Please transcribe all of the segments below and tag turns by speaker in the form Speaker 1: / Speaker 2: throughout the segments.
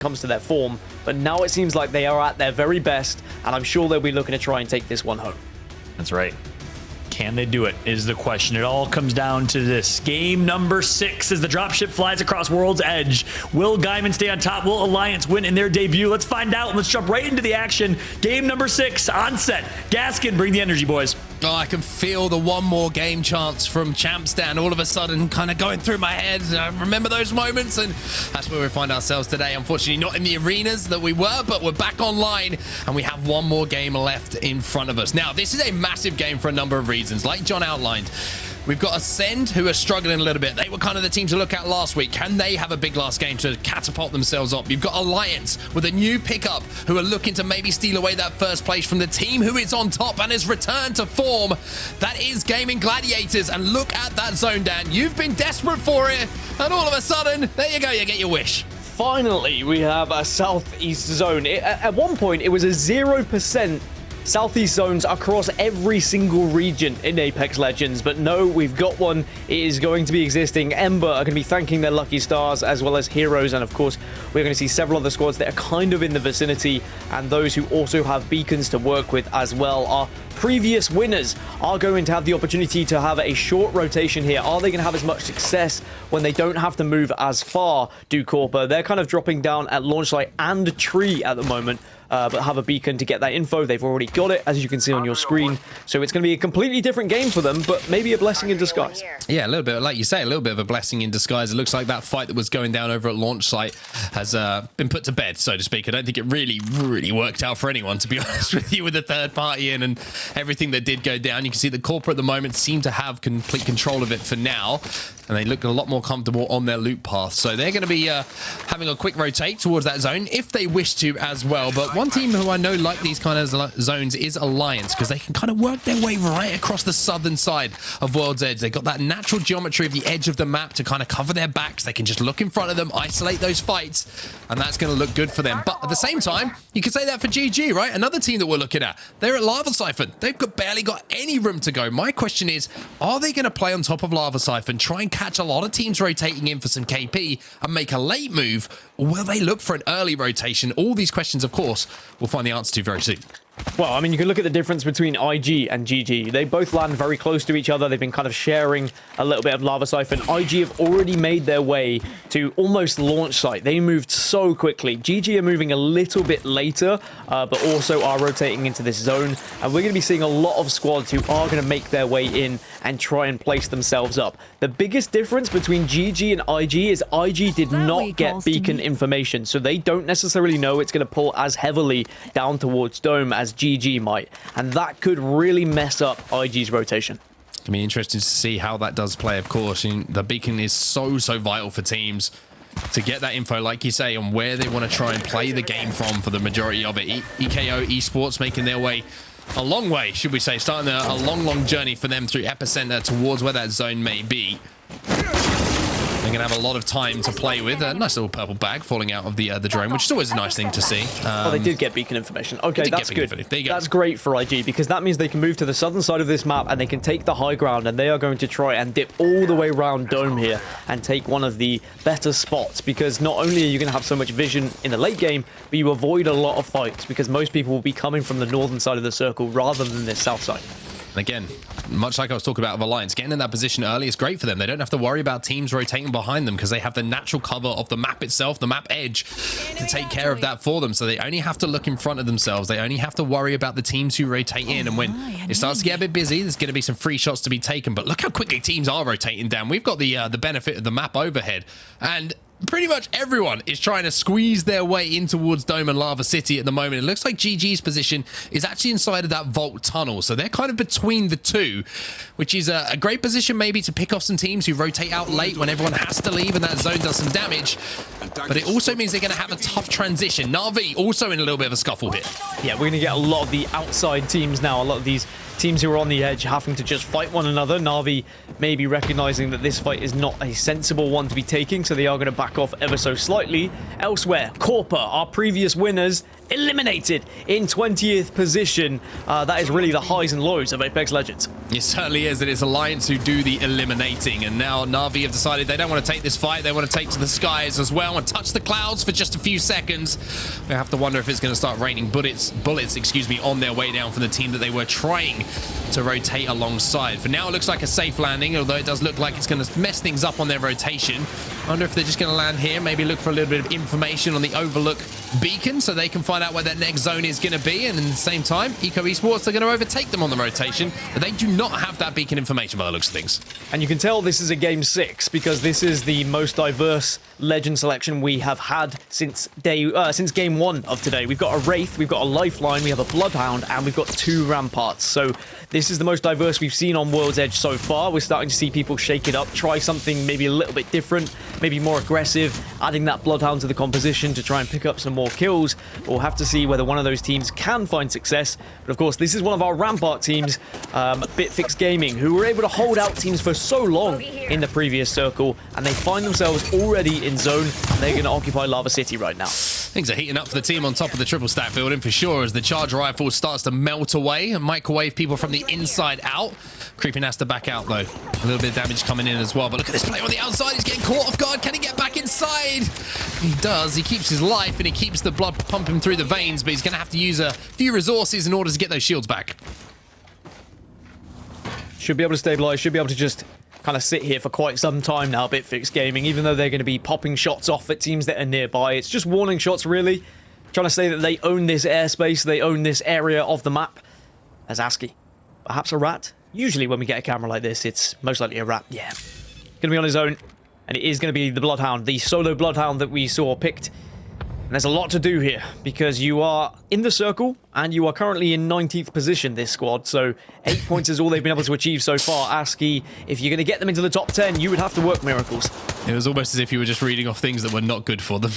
Speaker 1: comes to their form, but now it seems like they are at their very best, and I'm sure they'll be looking to try and take this one home.
Speaker 2: That's right. Can they do it is the question. It all comes down to this. Game number 6 as the dropship flies across World's Edge. Will Gaiman stay on top? Will Alliance win in their debut? Let's find out. Let's jump right into the action. Game number 6 on set. Gaskin, bring the energy, boys.
Speaker 3: Oh, I can feel the one more game chance from Champs Dan all of a sudden kind of going through my head. I remember those moments, and that's where we find ourselves today. Unfortunately, not in the arenas that we were, but we're back online, and we have one more game left in front of us. Now, this is a massive game for a number of reasons. Like John outlined, we've got Ascend, who are struggling a little bit. They were kind of the team to look at last week. Can they have a big last game to catapult themselves up? You've got Alliance with a new pickup who are looking to maybe steal away that first place from the team who is on top and has returned to form. That is Gaming Gladiators. And look at that zone, Dan. You've been desperate for it. And all of a sudden, there you go. You get your wish.
Speaker 1: Finally, we have a Southeast zone. At one point, it was a 0% Southeast zones across every single region in Apex Legends, but no, we've got one. It is going to be existing. Ember are going to be thanking their lucky stars, as well as Heroes, and of course, we're going to see several other squads that are kind of in the vicinity, and those who also have beacons to work with as well. Our previous winners are going to have the opportunity to have a short rotation here. Are they going to have as much success when they don't have to move as far, do Corpa? They're kind of dropping down at launch site and tree at the moment, but have a beacon to get that info. They've already got it, as you can see on your screen. So it's going to be a completely different game for them, but maybe a blessing in disguise.
Speaker 3: Yeah, a little bit, like you say, a little bit of a blessing in disguise. It looks like that fight that was going down over at launch site has been put to bed, so to speak. I don't think it really worked out for anyone, to be honest with you, with the third party in and everything that did go down. You can see the corporate at the moment seem to have complete control of it for now, and they look a lot more comfortable on their loop path. So they're going to be having a quick rotate towards that zone if they wish to as well. But one team who I know like these kind of zones is Alliance, because they can kind of work their way right across the southern side of World's Edge. They've got that natural geometry of the edge of the map to kind of cover their backs. They can just look in front of them, isolate those fights, and that's going to look good for them. But at the same time, you could say that for GG, right? Another team that we're looking at. They're at Lava Siphon. They've barely got any room to go. My question is, are they going to play on top of Lava Siphon, try and catch a lot of teams rotating in for some KP and make a late move, or will they look for an early rotation? All these questions, of course, we'll find the answer to very soon.
Speaker 1: Well, I mean, you can look at the difference between IG and GG. They both land very close to each other. They've been kind of sharing a little bit of Lava Siphon. IG have already made their way to almost launch site. They moved so quickly. GG are moving a little bit later, but also are rotating into this zone. And we're going to be seeing a lot of squads who are going to make their way in and try and place themselves up. The biggest difference between GG and IG is IG did not get beacon information, so they don't necessarily know it's going to pull as heavily down towards Dome as GG might, and that could really mess up IG's rotation.
Speaker 3: It's gonna be interesting to see how that does play, of course. And the beacon is so vital for teams to get that info, like you say, on where they want to try and play the game from for the majority of it. EKO Esports making their way a long way, should we say, starting a long journey for them through Epicenter towards where that zone may be. They're going to have a lot of time to play with. A nice little purple bag falling out of the drone, which is always a nice thing to see.
Speaker 1: Oh, they did get beacon information. Okay, that's good.
Speaker 3: There you go.
Speaker 1: That's great for IG, because that means they can move to the southern side of this map and they can take the high ground, and they are going to try and dip all the way around Dome here and take one of the better spots, because not only are you going to have so much vision in the late game, but you avoid a lot of fights because most people will be coming from the northern side of the circle rather than this south side.
Speaker 3: Again, much like I was talking about with Alliance, getting in that position early is great for them. They don't have to worry about teams rotating behind them because they have the natural cover of the map itself, the map edge, to take care of that for them. So they only have to look in front of themselves. They only have to worry about the teams who rotate in. And when it starts to get a bit busy, there's going to be some free shots to be taken. But look how quickly teams are rotating down. We've got the benefit of the map overhead. And pretty much everyone is trying to squeeze their way in towards Dome and Lava City at the moment. It looks like GG's position is actually inside of that vault tunnel, so they're kind of between the two, which is a great position maybe to pick off some teams who rotate out late when everyone has to leave and that zone does some damage. But it also means they're going to have a tough transition. Na'Vi also in a little bit of a scuffle here.
Speaker 1: Yeah, we're going to get a lot of the outside teams now, a lot of these teams who are on the edge having to just fight one another. Na'Vi may be recognizing that this fight is not a sensible one to be taking, so they are going to back off ever so slightly. Elsewhere, Corpa, our previous winners, eliminated in 20th position. That is really the highs and lows of Apex Legends.
Speaker 3: It certainly is, and it's Alliance who do the eliminating. And now Na'Vi have decided they don't want to take this fight. They want to take to the skies as well and touch the clouds for just a few seconds. They have to wonder if it's going to start raining bullets, on their way down from the team that they were trying to rotate alongside. For now, it looks like a safe landing, although it does look like it's going to mess things up on their rotation. I wonder if they're just going to land here, maybe look for a little bit of information on the Overlook beacon so they can find out where their next zone is going to be. And at the same time, Eco Esports are going to overtake them on the rotation, but they do not have that beacon information by the looks of things.
Speaker 1: And you can tell this is a game 6 because this is the most diverse legend selection we have had since game 1 of today. We've got a Wraith, we've got a Lifeline, we have a Bloodhound, and we've got 2 Ramparts. So this is the most diverse we've seen on World's Edge so far. We're starting to see people shake it up, try something maybe a little bit different, maybe more aggressive, adding that Bloodhound to the composition to try and pick up some more kills. We'll have to see whether one of those teams can find success. But of course, this is one of our Rampart teams, Bitfix Gaming, who were able to hold out teams for so long in the previous circle, and they find themselves already in zone, and they're going to occupy Lava City right now.
Speaker 3: Things are heating up for the team on top of the triple stack building for sure as the charge rifle starts to melt away and microwave people from the inside out. Creeping has to back out though. A little bit of damage coming in as well, but look at this player on the outside. He's getting caught off guard. Can he get back inside? He does. He keeps his life and he keeps the blood pumping through the veins, but he's going to have to use a few resources in order to get those shields back.
Speaker 1: Should be able to stabilize, should be able to just kind of sit here for quite some time now, Bitfix Gaming, even though they're going to be popping shots off at teams that are nearby. It's just warning shots, really. Trying to say that they own this airspace, they own this area of the map. As ASCII. Perhaps a rat? Usually when we get a camera like this, it's most likely a rat. Yeah. Going to be on his own, and it is going to be the Bloodhound, the solo Bloodhound that we saw picked. And there's a lot to do here, because you are in the circle, and you are currently in 19th position, this squad, so 8 points is all they've been able to achieve so far. ASCII, if you're going to get them into the top 10, you would have to work miracles.
Speaker 3: It was almost as if you were just reading off things that were not good for them.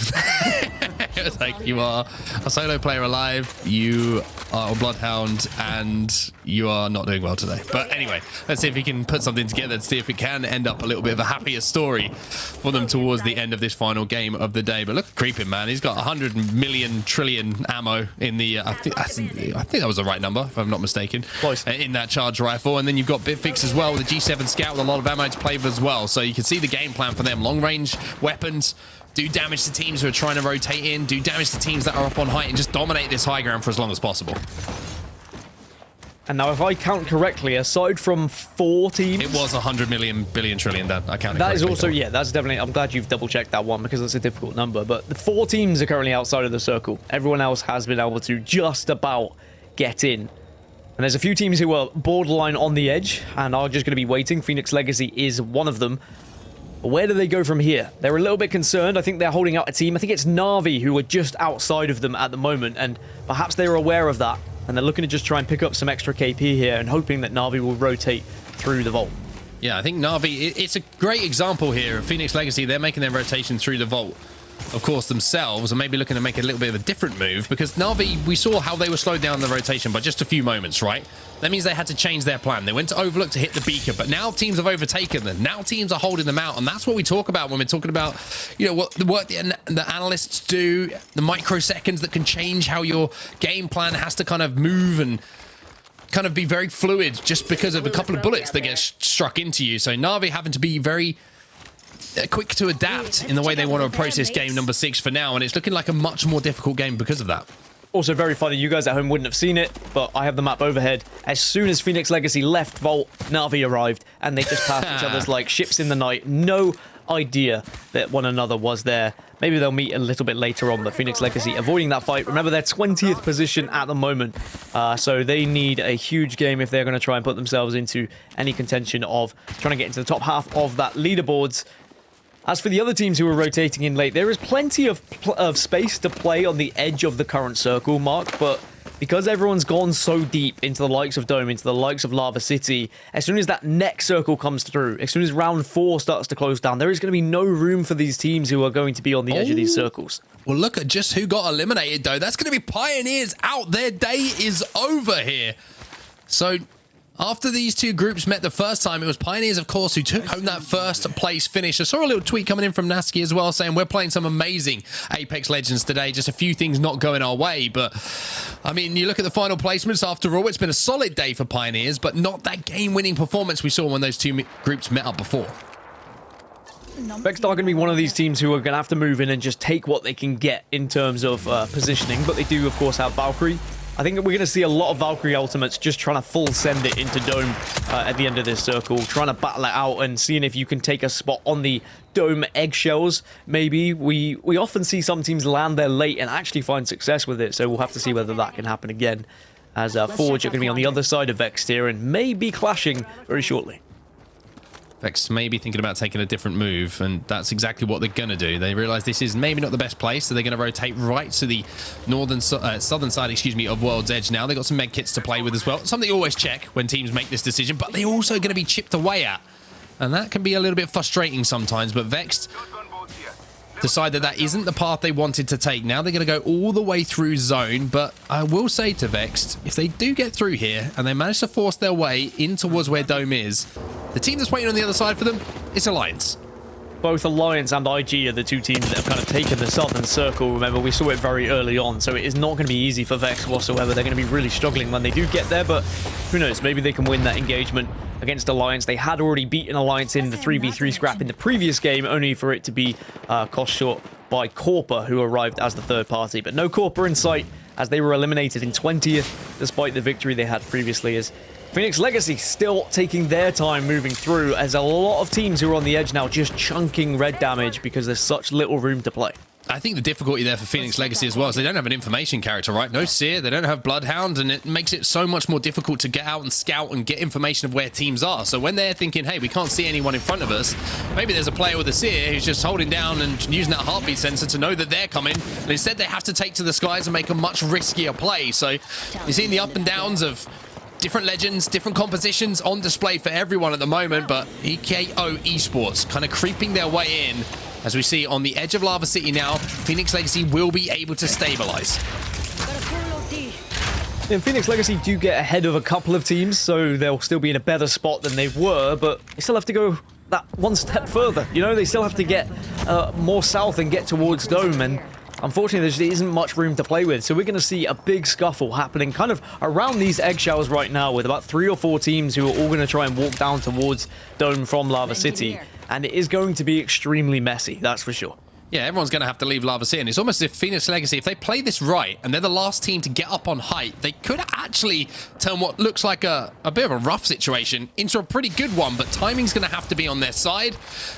Speaker 3: It was like, you are a solo player alive, you are a Bloodhound, and you are not doing well today. But anyway, let's see if we can put something together to see if it can end up a little bit of a happier story for them towards the end of this final game of the day. But look at Creeping, man. He's got 100 million trillion ammo in the... I think that was the right number, if I'm not mistaken.
Speaker 1: Close.
Speaker 3: In that charge rifle. And then you've got Bitfix as well with the G7 Scout with a lot of ammo to play with as well. So you can see the game plan for them. Long range weapons, do damage to teams who are trying to rotate in, do damage to teams that are up on height, and just dominate this high ground for as long as possible.
Speaker 1: And now, if I count correctly, aside from 4 teams...
Speaker 3: It was 100 million, billion, trillion, Dan. I counted
Speaker 1: That is also,
Speaker 3: correctly.
Speaker 1: yeah, that's definitely... I'm glad you've double-checked that one, because it's a difficult number. But the 4 teams are currently outside of the circle. Everyone else has been able to just about get in. And there's a few teams who are borderline on the edge, and are just going to be waiting. Phoenix Legacy is one of them. But where do they go from here? They're a little bit concerned. I think they're holding out a team. I think it's Na'Vi who are just outside of them at the moment, and perhaps they're aware of that. And they're looking to just try and pick up some extra KP here and hoping that Na'Vi will rotate through the vault. Yeah,
Speaker 3: I think Na'Vi, it's a great example here of Phoenix Legacy. They're making their rotation through the vault, of course, themselves, and maybe looking to make a little bit of a different move, because Na'Vi, we saw how they were slowed down the rotation by just a few moments, right? That means they had to change their plan. They went to Overlook to hit the beacon, but now teams have overtaken them. Now teams are holding them out, and that's what we talk about when we're talking about, you know, what the work the analysts do, the microseconds that can change how your game plan has to kind of move and kind of be very fluid just because of a couple of bullets that get struck into you. So Na'Vi having to be very quick to adapt in the way they want to approach this game number 6 for now, and it's looking like a much more difficult game because of that.
Speaker 1: Also very funny, you guys at home wouldn't have seen it, but I have the map overhead. As soon as Phoenix Legacy left Vault, Na'Vi arrived, and they just passed each other's like ships in the night. No idea that one another was there. Maybe they'll meet a little bit later on, but Phoenix Legacy avoiding that fight. Remember, they're 20th position at the moment, so they need a huge game if they're going to try and put themselves into any contention of trying to get into the top half of that leaderboards. As for the other teams who are rotating in late, there is plenty of space to play on the edge of the current circle, Mark, but because everyone's gone so deep into the likes of Dome, into the likes of Lava City, as soon as that next circle comes through, as soon as round 4 starts to close down, there is going to be no room for these teams who are going to be on the edge of these circles.
Speaker 3: Well, look at just who got eliminated, though. That's going to be Pioneers out. Their day is over here. So After these two groups met the first time, it was Pioneers, of course, who took home that first place finish. I saw a little tweet coming in from Nasky as well saying we're playing some amazing Apex Legends today. Just a few things not going our way. But, I mean, you look at the final placements after all, it's been a solid day for Pioneers, but not that game-winning performance we saw when those two groups met up before.
Speaker 1: Vext are going to be one of these teams who are going to have to move in and just take what they can get in terms of positioning. But they do, of course, have Valkyrie. I think we're going to see a lot of Valkyrie ultimates just trying to full send it into Dome at the end of this circle, trying to battle it out and seeing if you can take a spot on the Dome eggshells. Maybe we often see some teams land there late and actually find success with it, so we'll have to see whether that can happen again, as Forge are going to be on the other side of Vext here and may be clashing very shortly.
Speaker 3: Vex may be thinking about taking a different move, and that's exactly what they're going to do. They realize this is maybe not the best place, so they're going to rotate right to the southern side, of World's Edge now. They've got some med kits to play with as well. Something you always check when teams make this decision, but they're also going to be chipped away at. And that can be a little bit frustrating sometimes, but Vex decide that isn't the path they wanted to take. Now they're going to go all the way through zone, but I will say to Vext, if they do get through here and they manage to force their way in towards where Dome is, the team that's waiting on the other side for them is Alliance.
Speaker 1: Both Alliance and IG are the two teams that have kind of taken the southern circle. Remember, we saw it very early on, so it is not going to be easy for Vex whatsoever. They're going to be really struggling when they do get there, but who knows? Maybe they can win that engagement against Alliance. They had already beaten Alliance in the 3v3 scrap in the previous game, only for it to be cost short by Corper, who arrived as the third party. But no Corper in sight, as they were eliminated in 20th, despite the victory they had previously. As Phoenix Legacy still taking their time moving through, as a lot of teams who are on the edge now just chunking red damage because there's such little room to play.
Speaker 3: I think the difficulty there for Phoenix Legacy as well is they don't have an information character, right? No Seer, they don't have Bloodhound, and it makes it so much more difficult to get out and scout and get information of where teams are. So when they're thinking, hey, we can't see anyone in front of us, maybe there's a player with a Seer who's just holding down and using that heartbeat sensor to know that they're coming, and instead they have to take to the skies and make a much riskier play. So you're seeing the up and downs of different legends, different compositions on display for everyone at the moment, but EKO Esports kind of creeping their way in. As we see on the edge of Lava City now, Phoenix Legacy will be able to stabilize.
Speaker 1: And Phoenix Legacy do get ahead of a couple of teams, so they'll still be in a better spot than they were, but they still have to go that one step further. You know, they still have to get more south and get towards Dome, and unfortunately, there isn't much room to play with, so we're going to see a big scuffle happening kind of around these eggshells right now with about 3 or 4 teams who are all going to try and walk down towards Dome from Lava City, and it is going to be extremely messy, that's for sure.
Speaker 3: Yeah, everyone's going to have to leave Lava City, and it's almost as if Phoenix Legacy, if they play this right, and they're the last team to get up on height, they could actually turn what looks like a bit of a rough situation into a pretty good one, but timing's going to have to be on their side,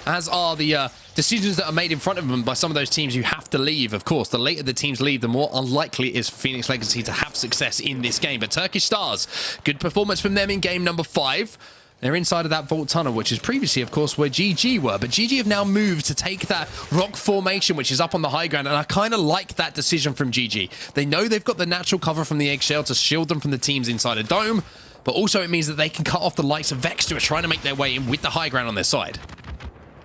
Speaker 3: as are the decisions that are made in front of them by some of those teams who have to leave. Of course, the later the teams leave, the more unlikely it is for Phoenix Legacy to have success in this game. But Turkish Stars, good performance from them in game number 5. They're inside of that vault tunnel, which is previously, of course, where GG were. But GG have now moved to take that rock formation, which is up on the high ground. And I kind of like that decision from GG. They know they've got the natural cover from the eggshell to shield them from the teams inside a Dome. But also it means that they can cut off the likes of Vex, who are trying to make their way in with the high ground on their side.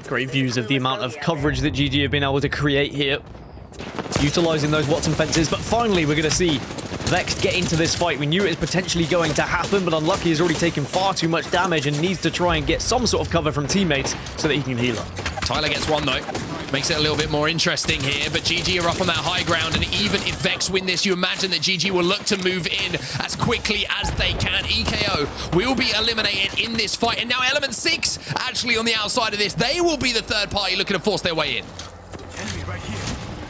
Speaker 1: Great views of the amount of coverage that GG have been able to create here, utilizing those Watson fences. But finally, we're going to see Vex get into this fight. We knew it was potentially going to happen, but Unlucky has already taken far too much damage and needs to try and get some sort of cover from teammates so that he can heal up.
Speaker 3: Tyler gets one, though. Makes it a little bit more interesting here, but GG are up on that high ground, and even if Vex win this, you imagine that GG will look to move in as quickly as they can. EKO will be eliminated in this fight, and now Element 6 actually on the outside of this. They will be the third party looking to force their way in.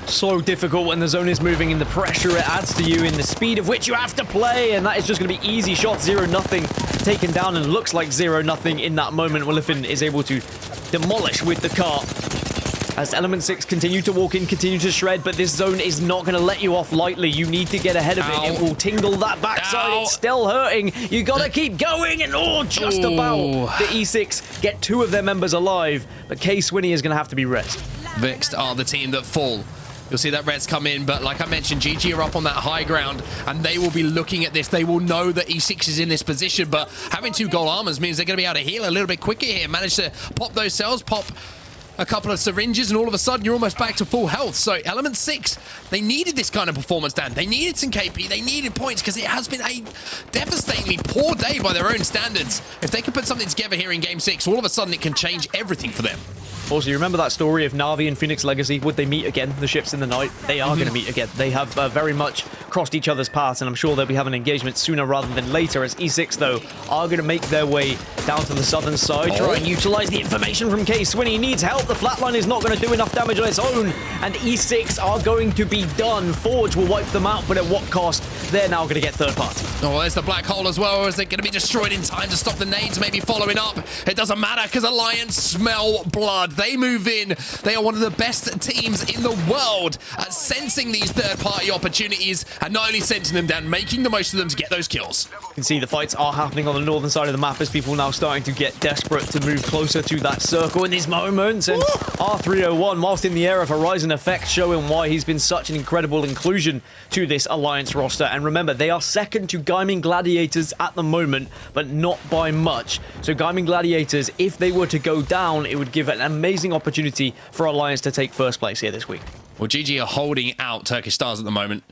Speaker 1: So difficult when the zone is moving and the pressure it adds to you in the speed of which you have to play, and that is just going to be easy shot, 0-0 taken down, and looks like 0-0 in that moment. Willifin is able to demolish with the cart as Element 6 continue to walk in, continue to shred, but this zone is not going to let you off lightly. You need to get ahead of it. It will tingle that backside. It's still hurting. You got to keep going, and just about the E6 get 2 of their members alive, but K-Swinny is going to have to be rest.
Speaker 3: Vex are the team that fall. You'll see that Reds come in, but like I mentioned, GG are up on that high ground, and they will be looking at this. They will know that E6 is in this position, but having 2 gold armors means they're going to be able to heal a little bit quicker here. Manage to pop those cells, pop a couple of syringes, and all of a sudden you're almost back to full health. So Element 6, they needed this kind of performance, Dan. They needed some KP, they needed points, because it has been a devastatingly poor day by their own standards. If they can put something together here in Game 6, all of a sudden it can change everything for them.
Speaker 1: Also, you remember that story of Na'Vi and Phoenix Legacy? Would they meet again? The ships in the night? They are going to meet again. They have very much crossed each other's paths, and I'm sure they'll be having engagement sooner rather than later, as E6, though, are going to make their way down to the southern side, try and utilize the information from K-Swinny. Needs help. The flatline is not going to do enough damage on its own, and E6 are going to be done. Forge will wipe them out, but at what cost? They're now going to get third party.
Speaker 3: Oh, there's the black hole as well. Is it going to be destroyed in time to stop the nades maybe following up? It doesn't matter, because Alliance smell blood. They move in. They are one of the best teams in the world at sensing these third-party opportunities, and not only sensing them down, making the most of them to get those kills.
Speaker 1: You can see the fights are happening on the northern side of the map as people now starting to get desperate to move closer to that circle in these moments. And R301, whilst in the air of Horizon Effect, showing why he's been such an incredible inclusion to this Alliance roster. And remember, they are second to Gaming Gladiators at the moment, but not by much. So Gaming Gladiators, if they were to go down, it would give an amazing opportunity for Alliance to take first place here this week.
Speaker 3: Well, GG are holding out Turkish Stars at the moment.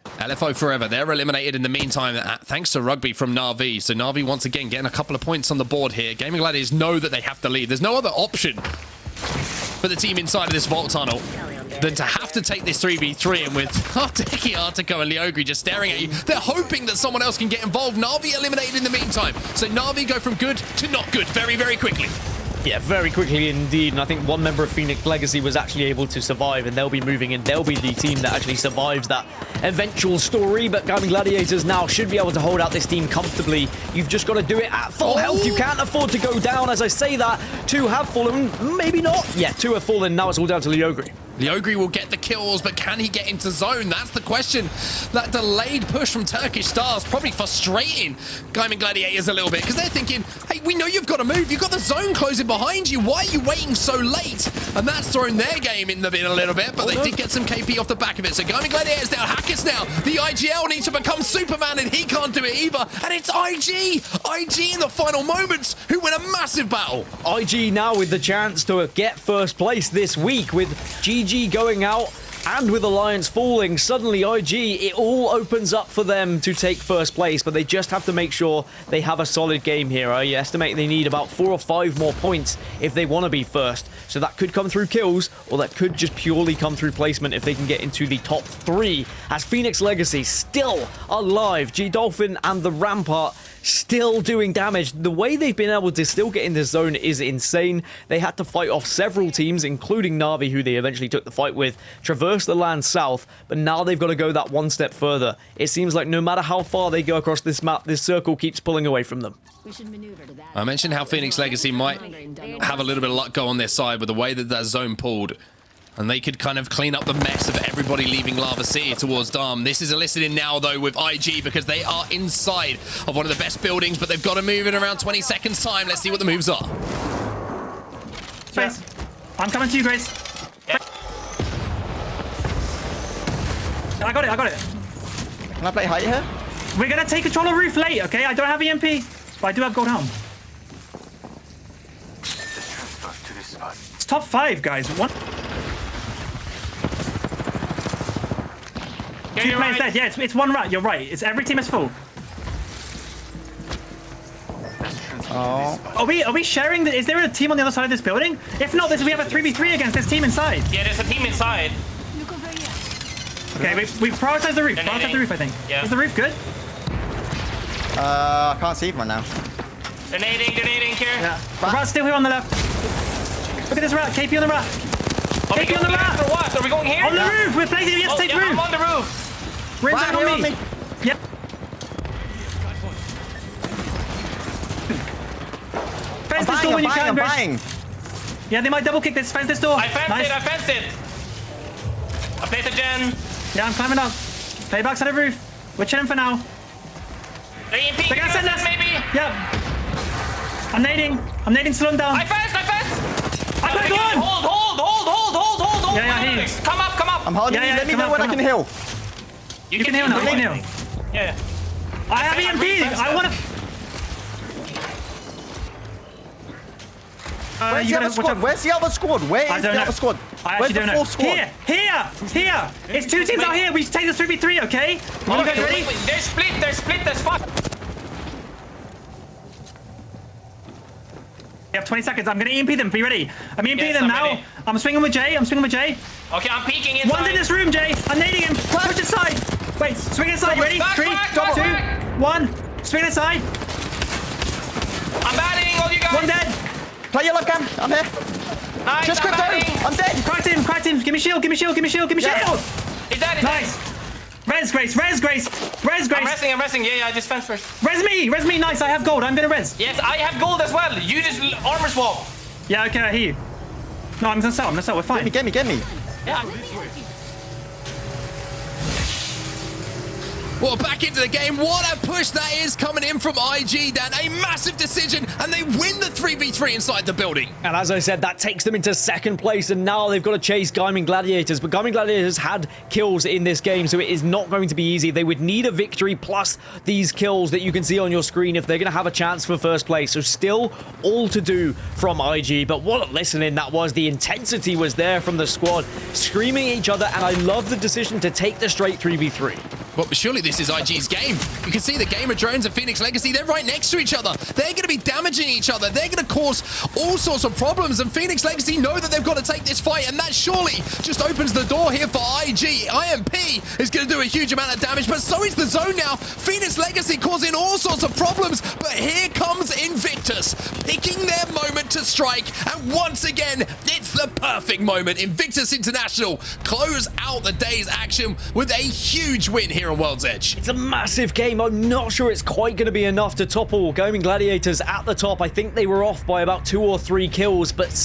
Speaker 3: LFO forever. They're eliminated in the meantime, thanks to Rugby from Na'Vi. So Na'Vi once again getting a couple of points on the board here. Gaming Gladiators know that they have to lead. There's no other option for the team inside of this Vault Tunnel than to have to take this 3v3, and with Deki, Artico and Leogri just staring at you, they're hoping that someone else can get involved. Na'Vi eliminated in the meantime. So Na'Vi go from good to not good very, very quickly.
Speaker 1: Yeah, very quickly indeed, and I think one member of Phoenix Legacy was actually able to survive, and they'll be moving in. They'll be the team that actually survives that eventual story, but Gaming Gladiators now should be able to hold out this team comfortably. You've just got to do it at full health. You can't afford to go down. As I say that, two have fallen, maybe not. Yeah, two have fallen. Now it's all down to Leogri.
Speaker 3: Leogri will get the kills, but can he get into zone? That's the question. That delayed push from Turkish Stars probably frustrating Gaming Gladiators a little bit, because they're thinking, hey, we know you've got to move. You've got the zone closing behind you. Why are you waiting so late? And that's thrown their game in the bin a little bit, but they did get some KP off the back of it. So Gaming Gladiators down, Hackers now. The IGL needs to become Superman, and he can't do it either. And it's IG! IG in the final moments, who win a massive battle.
Speaker 1: IG now with the chance to get first place this week, with GG going out and with Alliance falling. Suddenly IG, it all opens up for them to take first place, but they just have to make sure they have a solid game here. I estimate they need about 4 or 5 more points if they want to be first. So that could come through kills, or that could just purely come through placement if they can get into the top 3. As Phoenix Legacy still alive, G-Dolphin and the Rampart still doing damage. The way they've been able to still get in this zone is insane. They had to fight off several teams, including Na'Vi, who they eventually took the fight with, traverse the land south, but now they've got to go that one step further. It seems like no matter how far they go across this map, this circle keeps pulling away from them.
Speaker 4: We should maneuver to that.
Speaker 3: I mentioned how Phoenix Legacy might have a little bit of luck go on their side with the way that that zone pulled. And they could kind of clean up the mess of everybody leaving Lava City towards Dom. This is elicited now, though, with IG, because they are inside of one of the best buildings, but they've got to move in around 20 seconds' time. Let's see what the moves are.
Speaker 5: Grace, I'm coming to you, Grace.
Speaker 4: Yeah.
Speaker 5: I got it.
Speaker 6: Can I play height here?
Speaker 5: We're going to take control of roof late, okay? I don't have EMP, but I do have gold helm. It's top 5, guys. One.
Speaker 4: Yeah,
Speaker 5: 2
Speaker 4: you're
Speaker 5: players
Speaker 4: right.
Speaker 5: dead. Yeah, it's one rat. You're right. It's every team is full.
Speaker 6: Oh.
Speaker 5: Are we sharing? Is there a team on the other side of this building? If not, we have a 3v3 against this team inside.
Speaker 4: Yeah, there's a team inside.
Speaker 5: Okay, we prioritize the roof.
Speaker 4: They're
Speaker 5: Prioritize
Speaker 4: nading.
Speaker 5: the roof, I think.
Speaker 4: Yeah.
Speaker 5: Is the roof good?
Speaker 6: I can't see him right now.
Speaker 4: They're nading here.
Speaker 5: Yeah. The rat's still here on the left. Look at this rat. KP on the rat.
Speaker 4: Are we
Speaker 5: KP on the
Speaker 4: going left
Speaker 5: rat.
Speaker 4: or what? Are we going here?
Speaker 5: On the roof. We're placing. Yes, take
Speaker 4: yeah,
Speaker 5: roof.
Speaker 4: I'm on the roof.
Speaker 5: Rinse
Speaker 6: Right
Speaker 5: out
Speaker 6: here
Speaker 5: on
Speaker 6: on
Speaker 5: me.
Speaker 6: me.
Speaker 5: Yep. Fence this door when you can,
Speaker 6: I'm
Speaker 5: Grace.
Speaker 6: buying.
Speaker 5: Yeah, they might double kick this. Fence this door.
Speaker 4: I fenced
Speaker 5: Nice.
Speaker 4: it. I fenced it. I placed a gen.
Speaker 5: Yeah, I'm climbing up. Play backside of roof. We're chilling for now.
Speaker 4: The EMP.
Speaker 5: They're gonna send us.
Speaker 4: maybe.
Speaker 5: Yep. I'm nading. Slow them down.
Speaker 4: I fenced.
Speaker 5: I got it going.
Speaker 4: Hold.
Speaker 5: Yeah, I hear you.
Speaker 4: Come up.
Speaker 6: I'm holding
Speaker 5: Yeah,
Speaker 6: you. Let me
Speaker 5: come
Speaker 6: know
Speaker 5: up,
Speaker 6: when I
Speaker 5: come
Speaker 6: can heal.
Speaker 5: You can heal now. You can heal.
Speaker 4: Yeah.
Speaker 5: I have EMP. I want to.
Speaker 6: Where's
Speaker 5: you
Speaker 6: the
Speaker 5: gotta
Speaker 6: other
Speaker 5: watch
Speaker 6: squad?
Speaker 5: out.
Speaker 6: Where's the other squad? Where
Speaker 5: I
Speaker 6: is
Speaker 5: don't
Speaker 6: the
Speaker 5: know.
Speaker 6: other squad?
Speaker 5: I
Speaker 6: Where's
Speaker 5: actually
Speaker 6: the
Speaker 5: don't know.
Speaker 6: fourth squad?
Speaker 5: Here! It's 2 teams out here. We should take this 3v3, okay? You guys
Speaker 4: Okay,
Speaker 5: ready?
Speaker 4: wait, they're split, there's fuck.
Speaker 5: You have 20 seconds. I'm gonna EMP them. Be ready. I'm EMP
Speaker 4: Yes,
Speaker 5: them
Speaker 4: I'm
Speaker 5: now.
Speaker 4: ready.
Speaker 5: I'm swinging with Jay.
Speaker 4: Okay, I'm peeking inside.
Speaker 5: One's in this room, Jay. I'm nading him. Push inside. Wait, swing inside. You ready?
Speaker 4: Back,
Speaker 5: 3,
Speaker 4: back,
Speaker 5: 2,
Speaker 4: back.
Speaker 5: 1. Swing inside.
Speaker 4: I'm batting, all you guys.
Speaker 5: One dead.
Speaker 6: Play your left cam. I'm here.
Speaker 4: Nice,
Speaker 6: Just
Speaker 4: I'm
Speaker 6: crypto.
Speaker 4: batting.
Speaker 6: I'm dead.
Speaker 5: Cracked him. Give me shield.
Speaker 6: Yeah.
Speaker 5: Shield.
Speaker 4: He's dead, he's
Speaker 5: Nice.
Speaker 4: dead.
Speaker 5: Res Grace.
Speaker 4: I'm resting. Yeah, I just fence first.
Speaker 5: Res me. Nice. I have gold. I'm gonna res.
Speaker 4: Yes, I have gold as well. You just armor swap.
Speaker 5: Yeah, okay, I hear you. No, I'm gonna sell. We're fine.
Speaker 6: Get me.
Speaker 4: Yeah.
Speaker 3: Well, back into the game. What a push that is coming in from IG, Dan. A massive decision, and they win the 3v3 inside the building.
Speaker 1: And as I said, that takes them into second place, and now they've got to chase Gaming Gladiators. But Gaming Gladiators had kills in this game, so it is not going to be easy. They would need a victory plus these kills that you can see on your screen if they're going to have a chance for first place. So still all to do from IG, but what a listening that was. The intensity was there from the squad, screaming at each other, and I love the decision to take the straight 3v3.
Speaker 3: Well, surely this is IG's game. You can see the Gamer Drones and Phoenix Legacy, they're right next to each other. They're going to be damaging each other. They're going to cause all sorts of problems, and Phoenix Legacy know that they've got to take this fight, and that surely just opens the door here for IG. IMP is going to do a huge amount of damage, but so is the zone now. Phoenix Legacy causing all sorts of problems, but here comes Invictus, picking their moment to strike, and once again, it's the perfect moment. Invictus International close out the day's action with a huge win here on World's Edge.
Speaker 1: It's a massive game. I'm not sure it's quite going to be enough to topple Gaming Gladiators at the top. I think they were off by about 2 or 3 kills, but